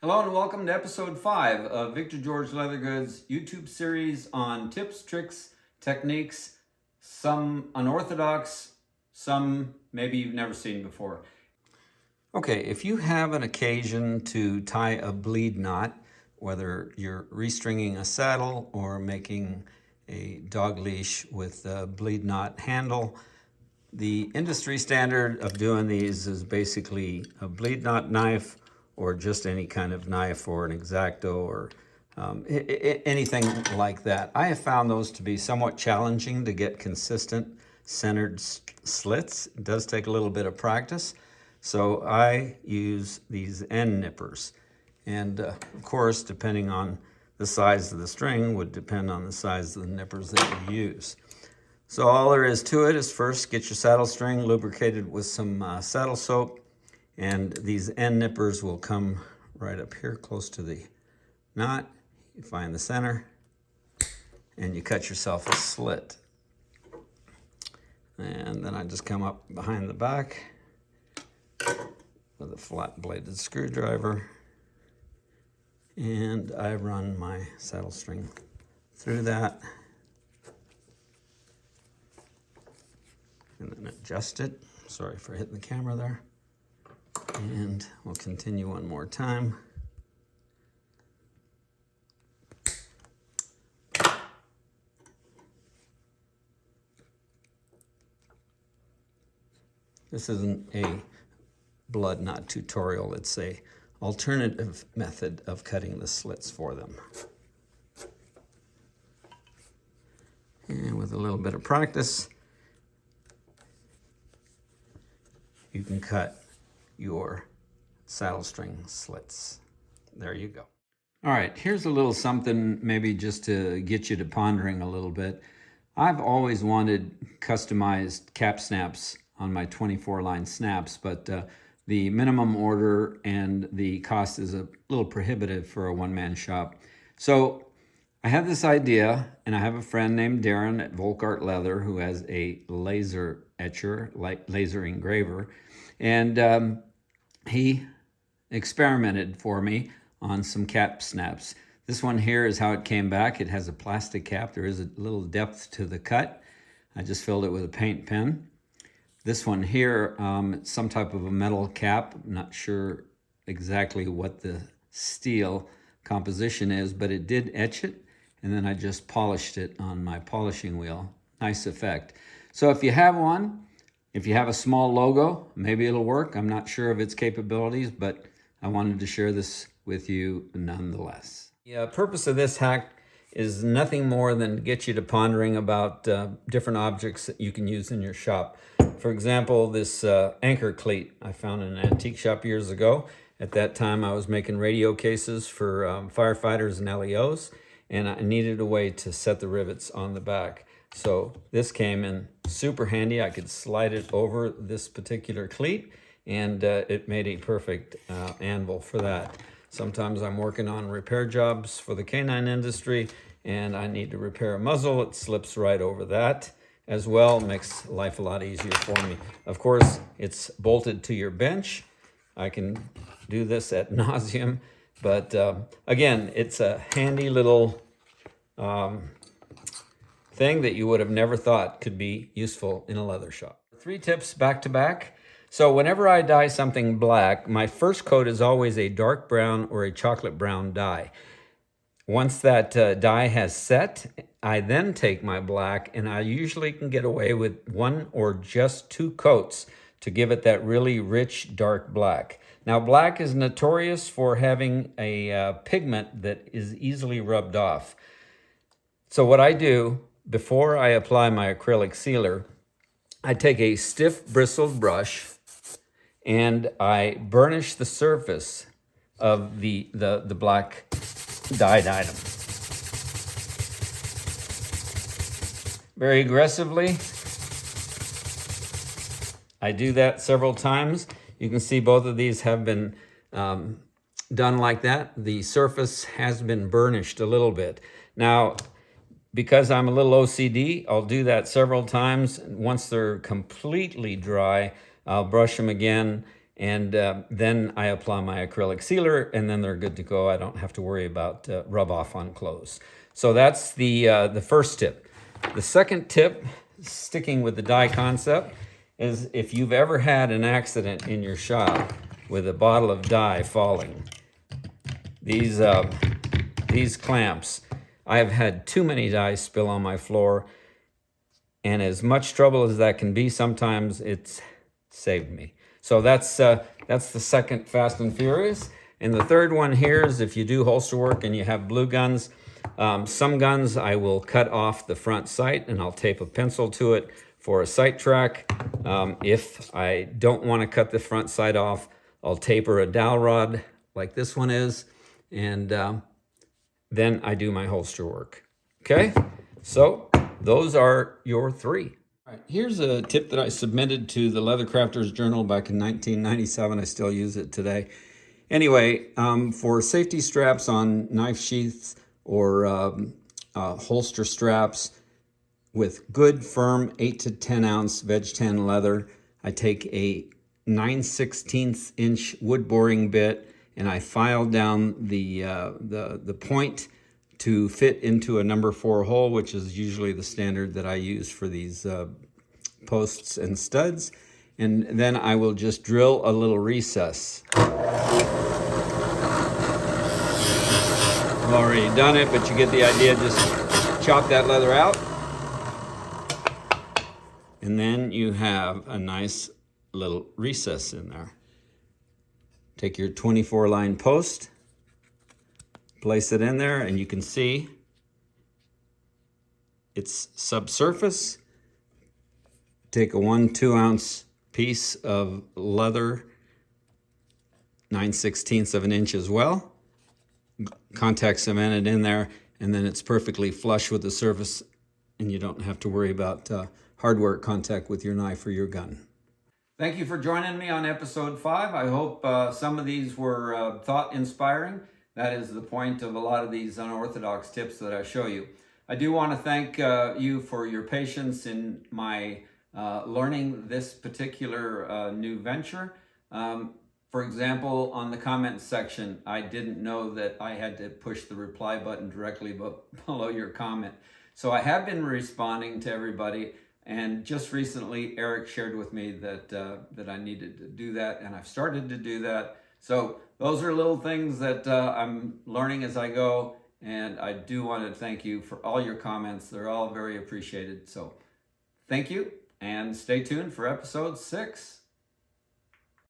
Hello and welcome to episode 5 of Victor George Leather Goods YouTube series on tips, tricks, techniques, some unorthodox, some maybe you've never seen before. Okay, if you have an occasion to tie a bleed knot, whether you're restringing a saddle or making a dog leash with a bleed knot handle, the industry standard of doing these is basically a bleed knot knife or just any kind of knife or an X-Acto or anything like that. I have found those to be somewhat challenging to get consistent centered slits. It does take a little bit of practice. So I use these end nippers. And of course, depending on the size of the string would depend on the size of the nippers that you use. So all there is to it is first get your saddle string lubricated with some saddle soap, and these end nippers will come right up here close to the knot. You find the center and you cut yourself a slit. And then I just come up behind the back with a flat bladed screwdriver, and I run my saddle string through that and then adjust it. Sorry for hitting the camera there. And we'll continue one more time. This isn't a blood knot tutorial, it's a alternative method of cutting the slits for them. And with a little bit of practice, you can cut your saddle string slits. There you go. All right, here's a little something maybe just to get you to pondering a little bit. I've always wanted customized cap snaps on my 24-line snaps, but the minimum order and the cost is a little prohibitive for a one-man shop. So I have this idea, and I have a friend named Darren at Volkart Leather who has a laser etcher, laser engraver, and he experimented for me on some cap snaps. This one here is how it came back. It has a plastic cap. There is a little depth to the cut. I just filled it with a paint pen. This one here, it's some type of a metal cap. I'm not sure exactly what the steel composition is, but it did etch it, and then I just polished it on my polishing wheel. Nice effect. So if you have one, if you have a small logo, maybe it'll work. I'm not sure of its capabilities, but I wanted to share this with you nonetheless. The purpose of this hack is nothing more than to get you to pondering about different objects that you can use in your shop. For example, this anchor cleat I found in an antique shop years ago. At that time, I was making radio cases for firefighters and LEOs, and I needed a way to set the rivets on the back. So this came in super handy. I could slide it over this particular cleat, and it made a perfect anvil for that. Sometimes I'm working on repair jobs for the canine industry, and I need to repair a muzzle. It slips right over that as well. Makes life a lot easier for me. Of course, it's bolted to your bench. I can do this ad nauseum, but again, it's a handy little thing that you would have never thought could be useful in a leather shop. 3 tips back to back. So whenever I dye something black, my first coat is always a dark brown or a chocolate brown dye. Once that dye has set, I then take my black, and I usually can get away with 1 or just 2 coats to give it that really rich dark black. Now, black is notorious for having a pigment that is easily rubbed off. So what I do before I apply my acrylic sealer, I take a stiff bristled brush and I burnish the surface of the black dyed item. Very aggressively. I do that several times. You can see both of these have been done like that. The surface has been burnished a little bit. Now, because I'm a little OCD, I'll do that several times. Once they're completely dry, I'll brush them again And then I apply my acrylic sealer, and then they're good to go. I don't have to worry about rub off on clothes. So that's the first tip. The second tip, sticking with the die concept, is if you've ever had an accident in your shop with a bottle of dye falling, these clamps, I have had too many dyes spill on my floor, and as much trouble as that can be, sometimes it's saved me. So that's the second Fast and Furious. And the third one here is if you do holster work and you have blue guns, some guns I will cut off the front sight and I'll tape a pencil to it for a sight track. If I don't want to cut the front sight off, I'll taper a dowel rod like this one is, and then I do my holster work. Okay, so those are your three. All right, here's a tip that I submitted to the Leather Crafters Journal back in 1997. I still use it today. Anyway, for safety straps on knife sheaths or holster straps with good, firm 8 to 10 ounce veg tan leather, I take a 9/16 inch wood boring bit and I file down the point to fit into a number 4 hole, which is usually the standard that I use for these posts and studs. And then I will just drill a little recess. I've already done it, but you get the idea. Just chop that leather out. And then you have a nice little recess in there. Take your 24 line post, place it in there, and you can see it's subsurface. Take a 1/2 ounce piece of leather, 9/16 of an inch as well. Contact cement it in there, and then it's perfectly flush with the surface, and you don't have to worry about hardware contact with your knife or your gun. Thank you for joining me on episode 5. I hope some of these were thought-inspiring. That is the point of a lot of these unorthodox tips that I show you. I do want to thank you for your patience in my learning this particular new venture. For example, on the comment section, I didn't know that I had to push the reply button directly below your comment. So I have been responding to everybody. And just recently, Eric shared with me that I needed to do that, and I've started to do that. So those are little things that I'm learning as I go, and I do want to thank you for all your comments. They're all very appreciated. So thank you, and stay tuned for episode 6.